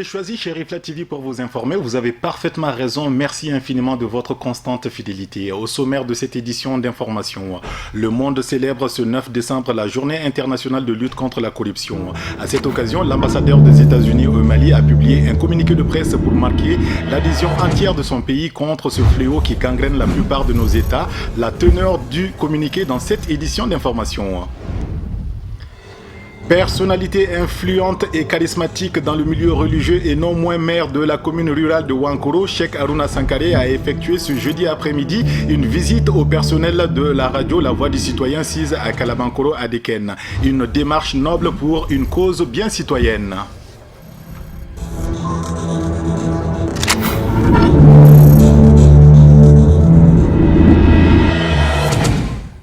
choisi Cherifla TV pour vous informer. Vous avez parfaitement raison. Merci infiniment de votre constante fidélité. Au sommaire de cette édition d'information, le monde célèbre ce 9 décembre la journée internationale de lutte contre la corruption. À cette occasion, l'ambassadeur des États-Unis au Mali a publié un communiqué de presse pour marquer l'adhésion entière de son pays contre ce fléau qui gangrène la plupart de nos États. La teneur du communiqué dans cette édition d'information. Personnalité influente et charismatique dans le milieu religieux et non moins maire de la commune rurale de Wankoro, Cheikh Harouna Sankaré a effectué ce jeudi après-midi une visite au personnel de la radio La Voix du Citoyen 6 à Kalabankoro à Deken. Une démarche noble pour une cause bien citoyenne.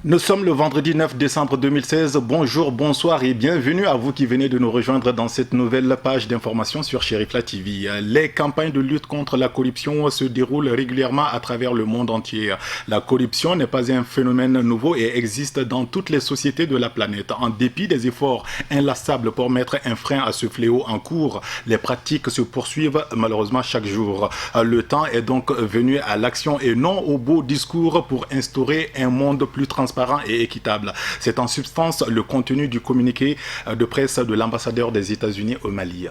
Nous sommes le vendredi 9 décembre 2016. Bonjour, bonsoir et bienvenue à vous qui venez de nous rejoindre dans cette nouvelle page d'information sur Cherifla TV. Les campagnes de lutte contre la corruption se déroulent régulièrement à travers le monde entier. La corruption n'est pas un phénomène nouveau et existe dans toutes les sociétés de la planète. En dépit des efforts inlassables pour mettre un frein à ce fléau en cours, les pratiques se poursuivent malheureusement chaque jour. Le temps est donc venu à l'action et non au beau discours pour instaurer un monde plus transparent et équitable. C'est en substance le contenu du communiqué de presse de l'ambassadeur des États-Unis au Mali.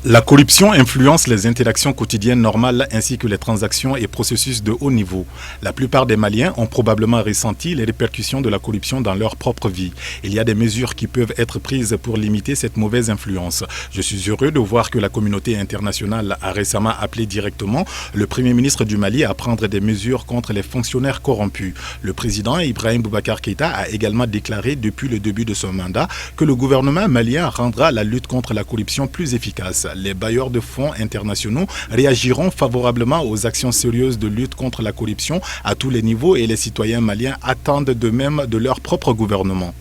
La corruption influence les interactions quotidiennes normales ainsi que les transactions et processus de haut niveau. La plupart des Maliens ont probablement ressenti les répercussions de la corruption dans leur propre vie. Il y a des mesures qui peuvent être prises pour limiter cette mauvaise influence. Je suis heureux de voir que la communauté internationale a récemment appelé directement le Premier ministre du Mali à prendre des mesures contre les fonctionnaires corrompus. Le président Ibrahim Boubacar Keïta a également déclaré depuis le début de son mandat que le gouvernement malien rendra la lutte contre la corruption plus efficace. Les bailleurs de fonds internationaux réagiront favorablement aux actions sérieuses de lutte contre la corruption à tous les niveaux et les citoyens maliens attendent de même de leur propre gouvernement.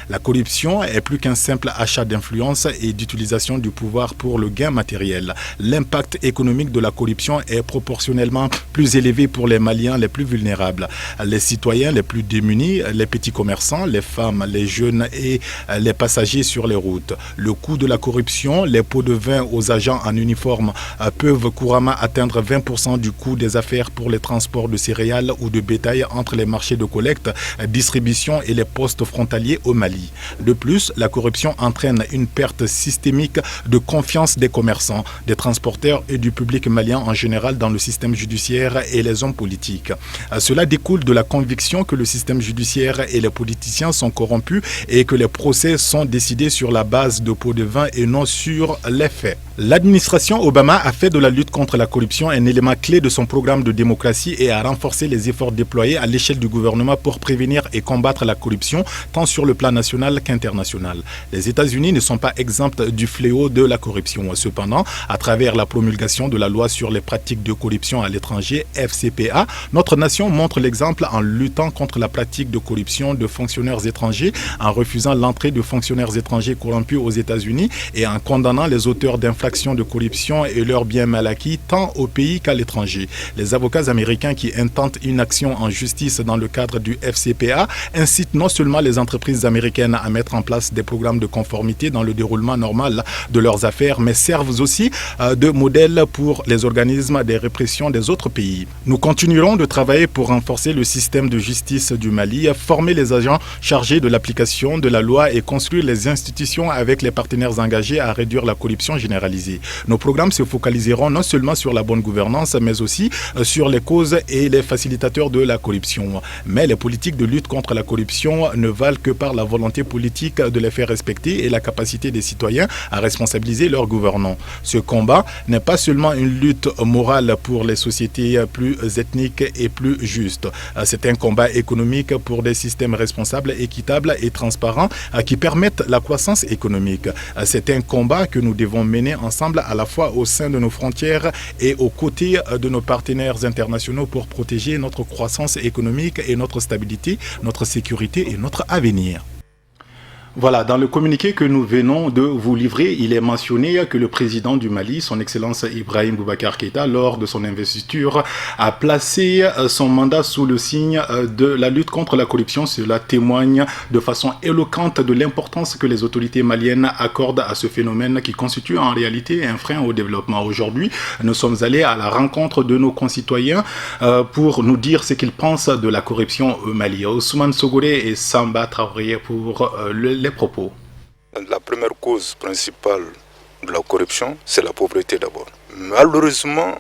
La corruption est plus qu'un simple achat d'influence et d'utilisation du pouvoir pour le gain matériel. L'impact économique de la corruption est proportionnellement plus élevé pour les Maliens les plus vulnérables. Les citoyens les plus démunis, les petits commerçants, les femmes, les jeunes et les passagers sur les routes. Le coût de la corruption, les pots de vin aux agents en uniforme peuvent couramment atteindre 20% du coût des affaires pour les transports de céréales ou de bétail entre les marchés de collecte, distribution et les postes frontaliers au Mali. De plus, la corruption entraîne une perte systémique de confiance des commerçants, des transporteurs et du public malien en général dans le système judiciaire et les hommes politiques. Cela découle de la conviction que le système judiciaire et les politiciens sont corrompus et que les procès sont décidés sur la base de pots de vin et non sur les faits. L'administration Obama a fait de la lutte contre la corruption un élément clé de son programme de démocratie et a renforcé les efforts déployés à l'échelle du gouvernement pour prévenir et combattre la corruption, tant sur le plan national qu'international. Les États-Unis ne sont pas exempts du fléau de la corruption. Cependant, à travers la promulgation de la loi sur les pratiques de corruption à l'étranger, FCPA, notre nation montre l'exemple en luttant contre la pratique de corruption de fonctionnaires étrangers, en refusant l'entrée de fonctionnaires étrangers corrompus aux États-Unis et en condamnant les auteurs d'infractions de corruption et leurs biens mal acquis tant au pays qu'à l'étranger. Les avocats américains qui intentent une action en justice dans le cadre du FCPA incitent non seulement les entreprises américaines à mettre en place des programmes de conformité dans le déroulement normal de leurs affaires, mais servent aussi de modèle pour les organismes de répression des autres pays. Nous continuerons de travailler pour renforcer le système de justice du Mali, former les agents chargés de l'application de la loi et construire les institutions avec les partenaires engagés à réduire la corruption généralisée. Nos programmes se focaliseront non seulement sur la bonne gouvernance, mais aussi sur les causes et les facilitateurs de la corruption. Mais les politiques de lutte contre la corruption ne valent que par la volonté politique de les faire respecter et la capacité des citoyens à responsabiliser leurs gouvernants. Ce combat n'est pas seulement une lutte morale pour les sociétés plus ethniques et plus justes. C'est un combat économique pour des systèmes responsables, équitables et transparents qui permettent la croissance économique. C'est un combat que nous devons mener ensemble à la fois au sein de nos frontières et aux côtés de nos partenaires internationaux pour protéger notre croissance économique et notre stabilité, notre sécurité et notre avenir. Voilà, dans le communiqué que nous venons de vous livrer, il est mentionné que le président du Mali, son Excellence Ibrahim Boubacar Keïta, lors de son investiture, a placé son mandat sous le signe de la lutte contre la corruption. Cela témoigne de façon éloquente de l'importance que les autorités maliennes accordent à ce phénomène qui constitue en réalité un frein au développement. Aujourd'hui, nous sommes allés à la rencontre de nos concitoyens pour nous dire ce qu'ils pensent de la corruption au Mali. Ousmane Sogoré et Samba Traoré pour les propos. La première cause principale de la corruption, c'est la pauvreté d'abord. Malheureusement,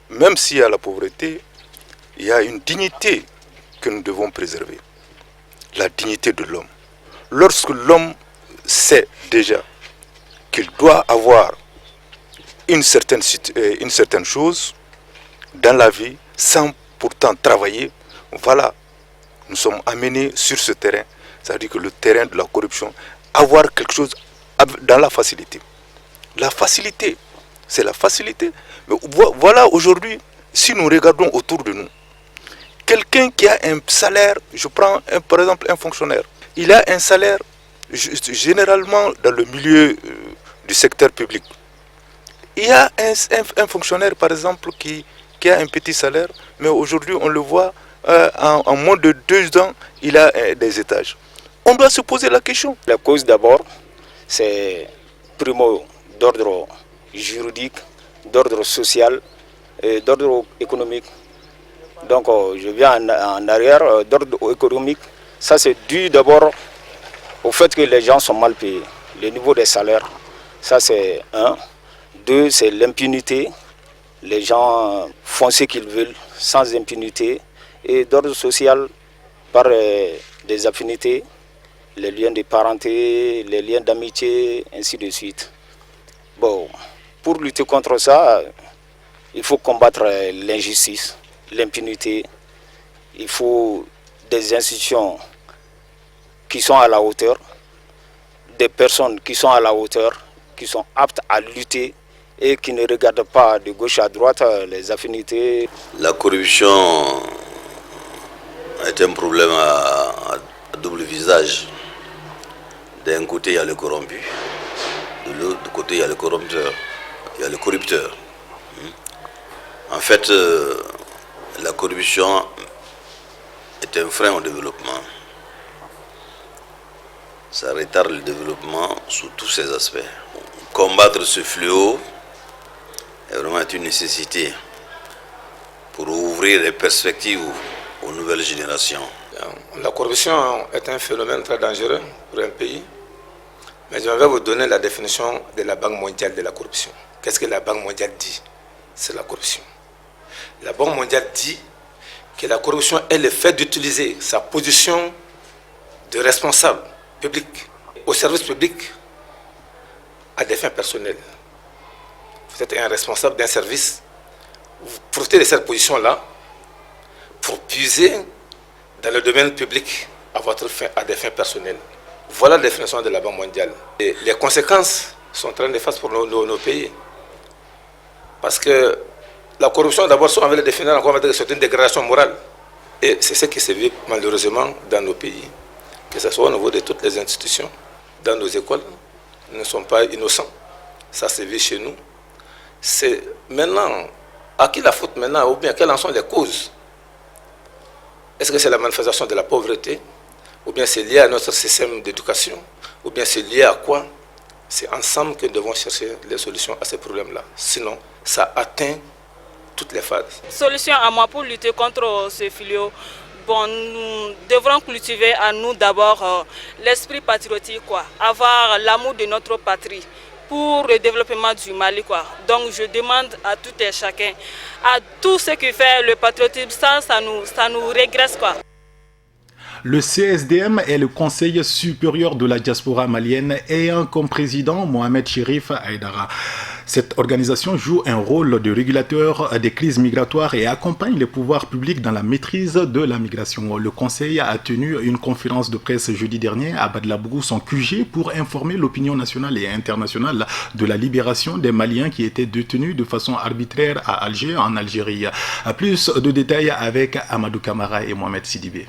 même s'il y a la pauvreté, il y a une dignité que nous devons préserver. La dignité de l'homme. Lorsque l'homme sait déjà qu'il doit avoir une certaine chose dans la vie sans pourtant travailler, voilà, nous sommes amenés sur ce terrain. C'est-à-dire que le terrain de la corruption, avoir quelque chose dans la facilité. La facilité, c'est la facilité. Mais voilà aujourd'hui, si nous regardons autour de nous, quelqu'un qui a un salaire, je prends par exemple un fonctionnaire, il a un salaire généralement dans le milieu du secteur public. Il y a un fonctionnaire par exemple qui a un petit salaire, mais aujourd'hui on le voit en moins de 2 ans, il a des étages. On doit se poser la question. La cause d'abord, c'est primo d'ordre juridique, d'ordre social et d'ordre économique. Donc je viens en arrière, d'ordre économique. Ça c'est dû d'abord au fait que les gens sont mal payés. Le niveau des salaires, ça c'est un. Deux, c'est l'impunité. Les gens font ce qu'ils veulent sans impunité. Et d'ordre social, par des affinités, les liens de parenté, les liens d'amitié, ainsi de suite. Bon, pour lutter contre ça, il faut combattre l'injustice, l'impunité. Il faut des institutions qui sont à la hauteur, des personnes qui sont à la hauteur, qui sont aptes à lutter et qui ne regardent pas de gauche à droite les affinités. La corruption est un problème à double visage. D'un côté, il y a le corrompu, de l'autre côté, il y a le corrupteur, il y a le corrupteur. En fait, la corruption est un frein au développement. Ça retarde le développement sous tous ses aspects. Combattre ce fléau est vraiment une nécessité pour ouvrir les perspectives aux nouvelles générations. La corruption est un phénomène très dangereux pour un pays. Mais je vais vous donner la définition de la Banque mondiale de la corruption. Qu'est-ce que la Banque mondiale dit? C'est la corruption. La Banque mondiale dit que la corruption est le fait d'utiliser sa position de responsable public au service public à des fins personnelles. Vous êtes un responsable d'un service, vous profitez de cette position-là pour puiser dans le domaine public à des fins personnelles. Voilà la définition de la Banque mondiale. Et les conséquences sont très néfastes pour nos pays. Parce que la corruption, d'abord, si on veut la définir encore, c'est une dégradation morale. Et c'est ce qui se vit malheureusement dans nos pays. Que ce soit au niveau de toutes les institutions, dans nos écoles, nous ne sommes pas innocents. Ça se vit chez nous. C'est maintenant, à qui la faute maintenant, ou bien quelles en sont les causes? Est-ce que c'est la manifestation de la pauvreté? Ou bien c'est lié à notre système d'éducation? Ou bien c'est lié à quoi? C'est ensemble que nous devons chercher les solutions à ces problèmes-là. Sinon, ça atteint toutes les phases. Solution à moi pour lutter contre ce fléau. Bon, nous devrons cultiver à nous d'abord l'esprit patriotique, avoir l'amour de notre patrie pour le développement du Mali. Donc je demande à tout et chacun, à tout ce qui fait le patriotisme, ça nous régresse. Le CSDM est le Conseil supérieur de la diaspora malienne ayant comme président Mohamed Chérif Aïdara. Cette organisation joue un rôle de régulateur des crises migratoires et accompagne les pouvoirs publics dans la maîtrise de la migration. Le Conseil a tenu une conférence de presse jeudi dernier à Badlabougou, son QG, pour informer l'opinion nationale et internationale de la libération des Maliens qui étaient détenus de façon arbitraire à Alger, en Algérie. Plus de détails avec Amadou Kamara et Mohamed Sidibé.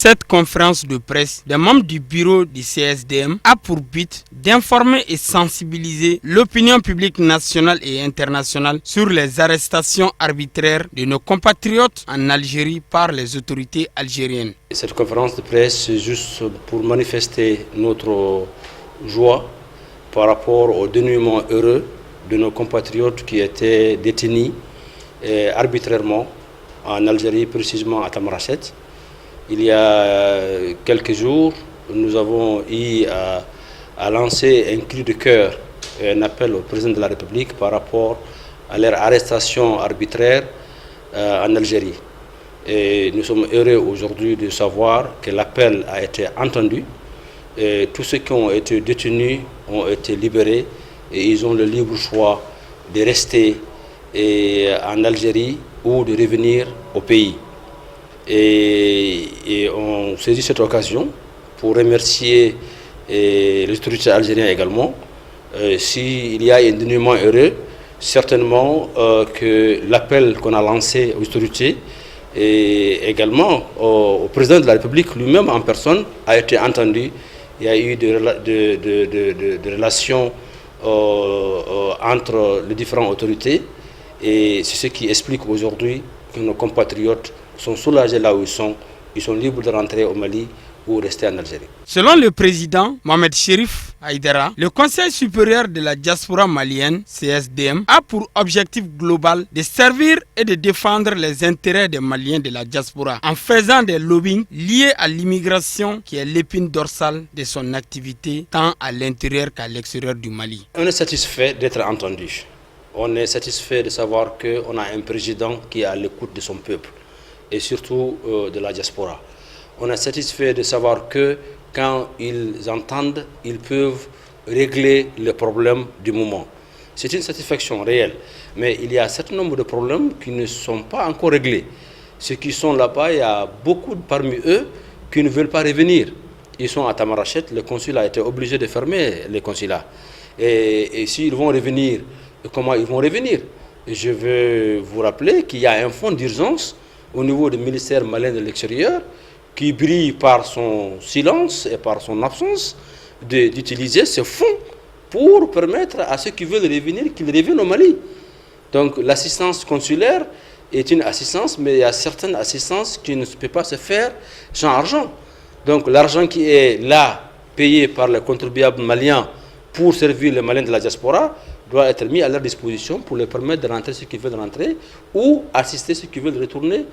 Cette conférence de presse des membres du bureau du CSDM a pour but d'informer et sensibiliser l'opinion publique nationale et internationale sur les arrestations arbitraires de nos compatriotes en Algérie par les autorités algériennes. Cette conférence de presse, c'est juste pour manifester notre joie par rapport au dénouement heureux de nos compatriotes qui étaient détenus arbitrairement en Algérie, précisément à Tamaracet. Il y a quelques jours, nous avons eu à lancer un cri de cœur et un appel au président de la République par rapport à leur arrestation arbitraire en Algérie. Et nous sommes heureux aujourd'hui de savoir que l'appel a été entendu. Et tous ceux qui ont été détenus ont été libérés et ils ont le libre choix de rester en Algérie ou de revenir au pays. Et on saisit cette occasion pour remercier les autorités algériennes également. S'il y a un dénouement heureux, certainement que l'appel qu'on a lancé aux autorités et également au président de la République lui-même en personne a été entendu. Il y a eu des relations entre les différentes autorités et c'est ce qui explique aujourd'hui que nos compatriotes sont soulagés là où ils sont libres de rentrer au Mali ou rester en Algérie. Selon le président Mohamed Cherif Haïdara, le Conseil supérieur de la diaspora malienne, CSDM, a pour objectif global de servir et de défendre les intérêts des Maliens de la diaspora en faisant des lobbying liés à l'immigration qui est l'épine dorsale de son activité tant à l'intérieur qu'à l'extérieur du Mali. On est satisfait d'être entendu. On est satisfait de savoir qu'on a un président qui est à l'écoute de son peuple et surtout de la diaspora. On est satisfait de savoir que quand ils entendent, ils peuvent régler les problèmes du moment. C'est une satisfaction réelle, mais il y a un certain nombre de problèmes qui ne sont pas encore réglés. Ceux qui sont là-bas, il y a beaucoup parmi eux qui ne veulent pas revenir. Ils sont à Tamarachet, le consulat a été obligé de fermer les consulats. Et s'ils vont revenir, comment ils vont revenir? Je veux vous rappeler qu'il y a un fonds d'urgence au niveau du ministère malien de l'extérieur qui brille par son silence et par son absence d'utiliser ce fonds pour permettre à ceux qui veulent revenir qu'ils reviennent au Mali. Donc l'assistance consulaire est une assistance, mais il y a certaines assistances qui ne peuvent pas se faire sans argent. Donc l'argent qui est là, payé par les contribuables maliens pour servir les Maliens de la diaspora, doit être mis à leur disposition pour leur permettre de rentrer ceux qui veulent rentrer ou assister ceux qui veulent retourner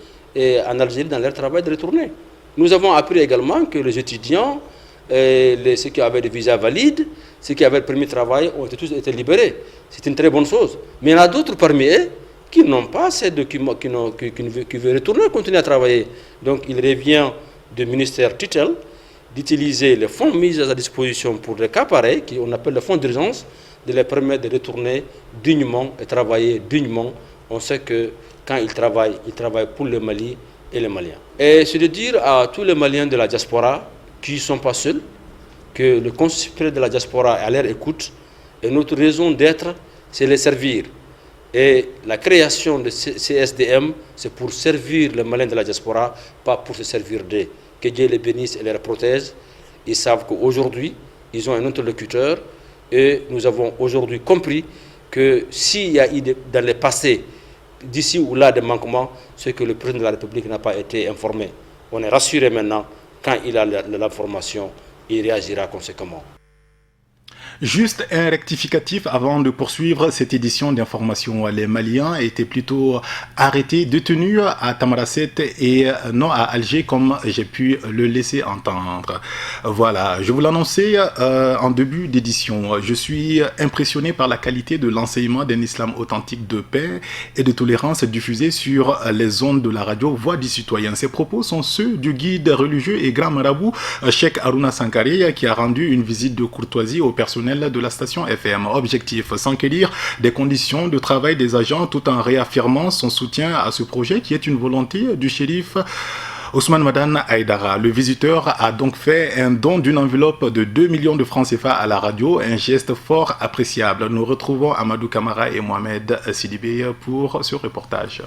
en Algérie dans leur travail de retourner. Nous avons appris également que les étudiants, ceux qui avaient des visas valides, ceux qui avaient le permis de travail ont tous été libérés. C'est une très bonne chose. Mais il y en a d'autres parmi eux qui n'ont pas ces documents, qui veulent retourner, continuer à travailler. Donc il revient du ministère tutelle d'utiliser les fonds mis à sa disposition pour les cas pareils, qu'on appelle les fonds d'urgence, de les permettre de retourner dignement et travailler dignement. On sait que quand ils travaillent pour le Mali et les Maliens. Et c'est de dire à tous les Maliens de la diaspora qui ne sont pas seuls, que le Conseil supérieur de la diaspora est à leur écoute et notre raison d'être, c'est les servir. Et la création de CSDM, c'est pour servir les Maliens de la diaspora, pas pour se servir d'eux. Que Dieu les bénisse et les protège. Ils savent qu'aujourd'hui, ils ont un interlocuteur et nous avons aujourd'hui compris que s'il y a eu dans le passé, d'ici ou là, des manquements, c'est que le président de la République n'a pas été informé. On est rassuré maintenant, quand il a l'information, il réagira conséquemment. Juste un rectificatif avant de poursuivre cette édition d'information. Les Maliens étaient plutôt arrêtés, détenus à Tamaracet et non à Alger comme j'ai pu le laisser entendre. Voilà, je vous l'annonçais en début d'édition. Je suis impressionné par la qualité de l'enseignement d'un islam authentique de paix et de tolérance diffusé sur les ondes de la radio Voix du Citoyen. Ces propos sont ceux du guide religieux et grand marabout Cheikh Harouna Sankare qui a rendu une visite de courtoisie au personnel de la station FM. Objectif, s'enquérir des conditions de travail des agents tout en réaffirmant son soutien à ce projet qui est une volonté du shérif Ousmane Madane Haïdara. Le visiteur a donc fait un don d'une enveloppe de 2 millions de francs CFA à la radio, un geste fort appréciable. Nous retrouvons Amadou Kamara et Mohamed Sidibé pour ce reportage.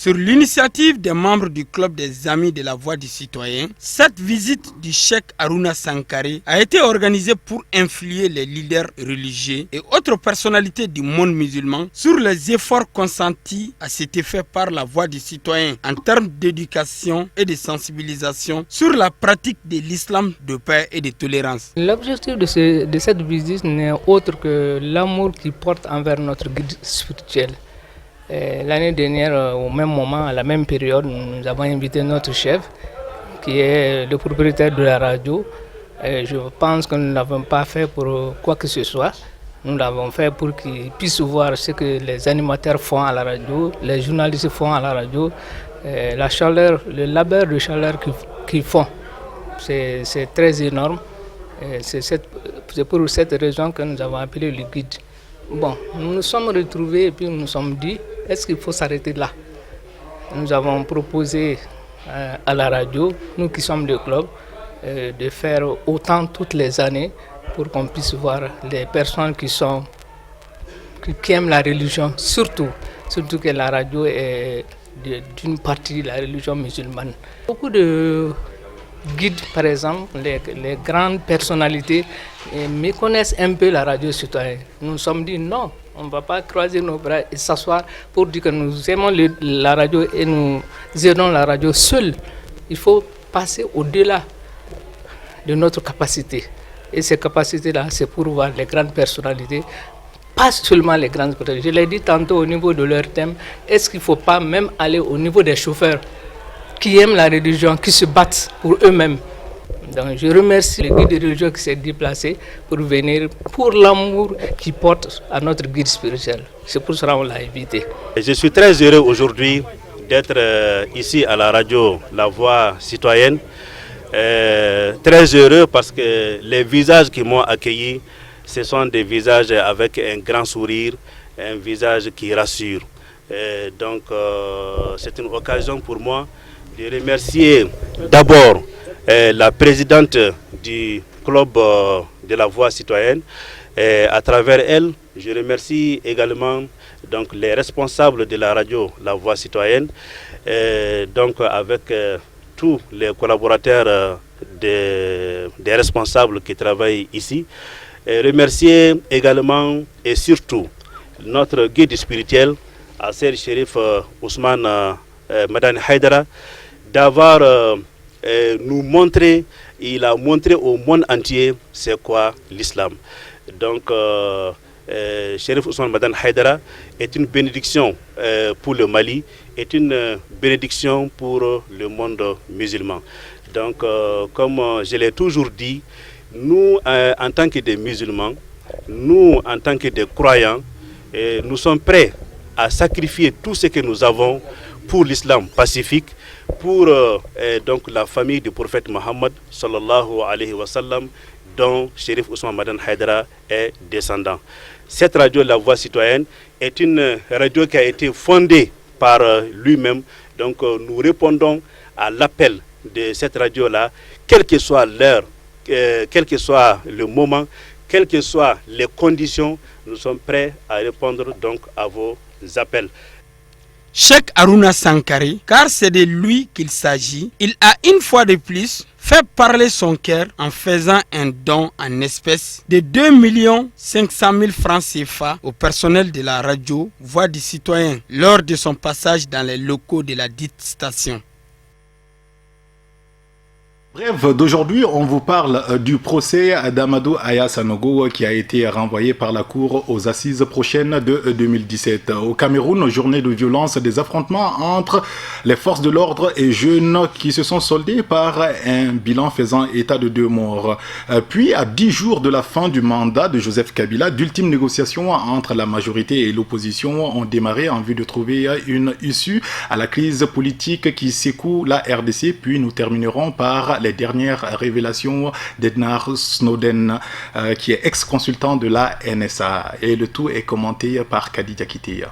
Sur l'initiative des membres du club des Amis de la Voix du Citoyen, cette visite du Cheikh Harouna Sankare a été organisée pour influer les leaders religieux et autres personnalités du monde musulman sur les efforts consentis à cet effet par la Voix du Citoyen en termes d'éducation et de sensibilisation sur la pratique de l'islam de paix et de tolérance. L'objectif de cette visite n'est autre que l'amour qu'il porte envers notre guide spirituel. L'année dernière, au même moment, à la même période, nous avons invité notre chef, qui est le propriétaire de la radio. Je pense que nous ne l'avons pas fait pour quoi que ce soit. Nous l'avons fait pour qu'il puisse voir ce que les animateurs font à la radio, les journalistes font à la radio, la chaleur, le labeur de chaleur qu'ils font. C'est très énorme. C'est pour cette raison que nous avons appelé le guide. Bon, nous nous sommes retrouvés et puis nous nous sommes dit, est-ce qu'il faut s'arrêter là? Nous avons proposé à la radio, nous qui sommes le club, de faire autant toutes les années pour qu'on puisse voir les personnes qui aiment la religion, surtout que la radio est d'une partie de la religion musulmane. Beaucoup de guides, par exemple, les grandes personnalités méconnaissent un peu la radio citoyenne. Nous nous sommes dit non, on ne va pas croiser nos bras et s'asseoir pour dire que nous aimons la radio et nous aidons la radio seule. Il faut passer au-delà de notre capacité. Et ces capacités-là, c'est pour voir les grandes personnalités, pas seulement les grandes personnalités. Je l'ai dit tantôt au niveau de leur thème, est-ce qu'il ne faut pas même aller au niveau des chauffeurs qui aiment la religion, qui se battent pour eux-mêmes. Donc je remercie le guide religieux qui s'est déplacé pour venir, pour l'amour qu'il porte à notre guide spirituel. C'est pour cela qu'on l'a invité. Je suis très heureux aujourd'hui d'être ici à la radio La Voix Citoyenne. Très heureux parce que les visages qui m'ont accueilli, ce sont des visages avec un grand sourire, un visage qui rassure. Donc c'est une occasion pour moi de remercier d'abord la présidente du club de la Voix Citoyenne. À travers elle, je remercie également donc, les responsables de la radio La Voix Citoyenne, donc avec tous les collaborateurs des responsables qui travaillent ici. Remercier également et surtout notre guide spirituel, Asser Chérif Ousmane Madani Haïdara, d'avoir nous montré, il a montré au monde entier c'est quoi l'islam. Donc Chérif Ousmane Madani Haïdara est une bénédiction pour le Mali, est une bénédiction pour le monde musulman. Donc comme je l'ai toujours dit, nous en tant que des musulmans, nous en tant que des croyants, nous sommes prêts à sacrifier tout ce que nous avons pour l'islam pacifique, pour donc la famille du prophète Mohammed sallallahu alayhi wa sallam, dont Chérif Ousmane Madani Haïdara est descendant. Cette radio La Voix Citoyenne est une radio qui a été fondée par lui-même. Donc nous répondons à l'appel de cette radio-là, quelle que soit l'heure, quel que soit le moment, quelles que soient les conditions, nous sommes prêts à répondre donc à vos appels. Cheikh Harouna Sankare, car c'est de lui qu'il s'agit, il a une fois de plus fait parler son cœur en faisant un don en espèces de 2 500 000 francs CFA au personnel de la radio Voix du Citoyen lors de son passage dans les locaux de la dite station. Bref, d'aujourd'hui, on vous parle du procès d'Amadou Aya Sanogo qui a été renvoyé par la Cour aux assises prochaines de 2017. Au Cameroun, journée de violence, des affrontements entre les forces de l'ordre et jeunes qui se sont soldés par un bilan faisant état de 2 morts. Puis, à 10 jours de la fin du mandat de Joseph Kabila, d'ultimes négociations entre la majorité et l'opposition ont démarré en vue de trouver une issue à la crise politique qui secoue la RDC. Puis, nous terminerons par les dernières révélations d'Edward Snowden, qui est ex-consultant de la NSA. Et le tout est commenté par Khadija Kiteya.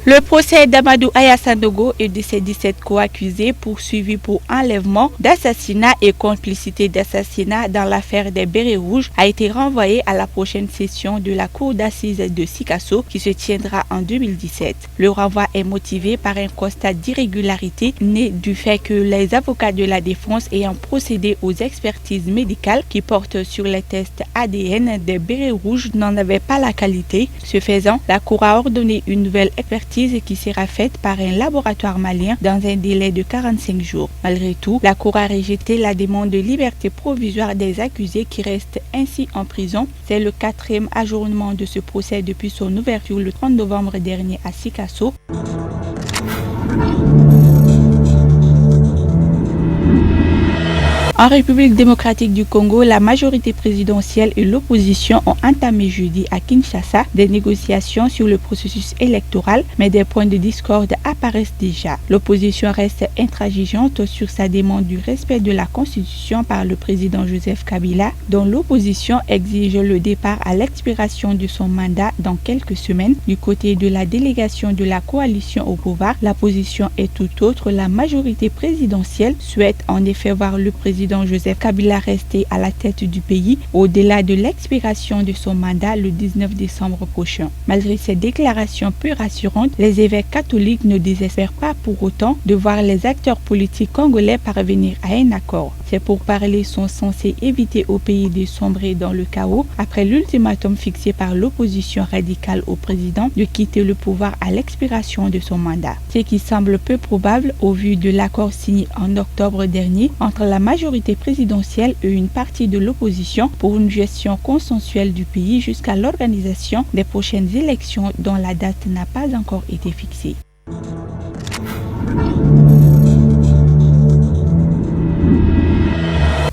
Le procès d'Amadou Aya Sandaogo et de ses 17 co-accusés poursuivis pour enlèvement, d'assassinat et complicité d'assassinat dans l'affaire des Bérets Rouges a été renvoyé à la prochaine session de la cour d'assises de Sikasso qui se tiendra en 2017. Le renvoi est motivé par un constat d'irrégularité né du fait que les avocats de la défense ayant procédé aux expertises médicales qui portent sur les tests ADN des Bérets Rouges n'en avaient pas la qualité. Ce faisant, la cour a ordonné une nouvelle expertise qui sera faite par un laboratoire malien dans un délai de 45 jours. Malgré tout, la Cour a rejeté la demande de liberté provisoire des accusés qui restent ainsi en prison. C'est le 4e ajournement de ce procès depuis son ouverture le 30 novembre dernier à Sikasso. En République démocratique du Congo, la majorité présidentielle et l'opposition ont entamé jeudi à Kinshasa des négociations sur le processus électoral, mais des points de discorde apparaissent déjà. L'opposition reste intransigeante sur sa demande du respect de la Constitution par le président Joseph Kabila, dont l'opposition exige le départ à l'expiration de son mandat dans quelques semaines. Du côté de la délégation de la coalition au pouvoir, la position est tout autre. La majorité présidentielle souhaite en effet voir le président Joseph Kabila rester à la tête du pays au-delà de l'expiration de son mandat le 19 décembre prochain. Malgré ces déclarations peu rassurantes, les évêques catholiques ne désespèrent pas pour autant de voir les acteurs politiques congolais parvenir à un accord. Ces pourparlers sont censés éviter au pays de sombrer dans le chaos après l'ultimatum fixé par l'opposition radicale au président de quitter le pouvoir à l'expiration de son mandat. Ce qui semble peu probable au vu de l'accord signé en octobre dernier entre la majorité présidentielle et une partie de l'opposition pour une gestion consensuelle du pays jusqu'à l'organisation des prochaines élections dont la date n'a pas encore été fixée.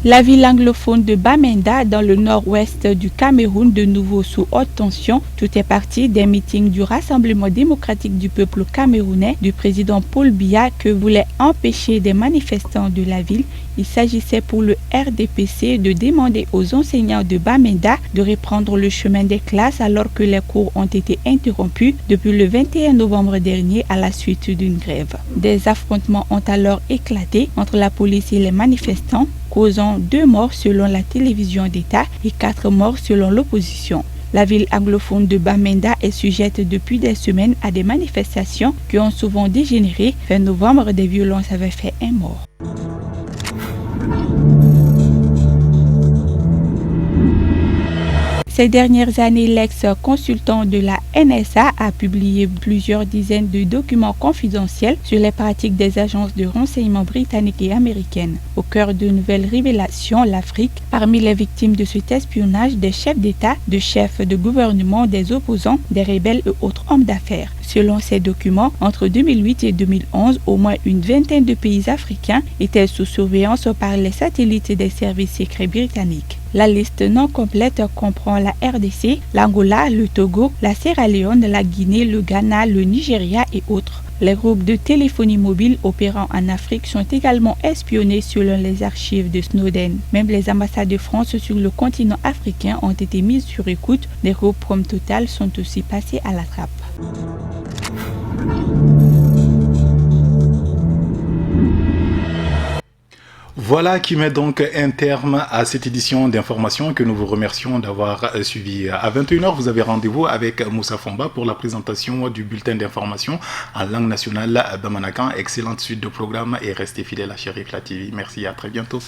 La ville anglophone de Bamenda, dans le nord-ouest du Cameroun, de nouveau sous haute tension. Tout est parti des meetings du Rassemblement démocratique du peuple camerounais du président Paul Biya que voulaient empêcher des manifestants de la ville. Il s'agissait pour le RDPC de demander aux enseignants de Bamenda de reprendre le chemin des classes alors que les cours ont été interrompus depuis le 21 novembre dernier à la suite d'une grève. Des affrontements ont alors éclaté entre la police et les manifestants, causant 2 morts selon la télévision d'État et 4 morts selon l'opposition. La ville anglophone de Bamenda est sujette depuis des semaines à des manifestations qui ont souvent dégénéré. Fin novembre, des violences avaient fait 1 mort. Ces dernières années, l'ex-consultant de la NSA a publié plusieurs dizaines de documents confidentiels sur les pratiques des agences de renseignement britanniques et américaines. Au cœur de nouvelles révélations, l'Afrique, parmi les victimes de cet espionnage, des chefs d'État, de chefs de gouvernement, des opposants, des rebelles et autres hommes d'affaires. Selon ces documents, entre 2008 et 2011, au moins une vingtaine de pays africains étaient sous surveillance par les satellites des services secrets britanniques. La liste non complète comprend la RDC, l'Angola, le Togo, la Sierra Leone, la Guinée, le Ghana, le Nigeria et autres. Les groupes de téléphonie mobile opérant en Afrique sont également espionnés selon les archives de Snowden. Même les ambassades de France sur le continent africain ont été mises sur écoute. Des groupes comme Total sont aussi passés à la trappe. Voilà qui met donc un terme à cette édition d'information que nous vous remercions d'avoir suivi. À 21h, vous avez rendez-vous avec Moussa Fomba pour la présentation du bulletin d'information en langue nationale d'Amanakan. Excellente suite de programme et restez fidèles à Chérifla TV. Merci, à très bientôt.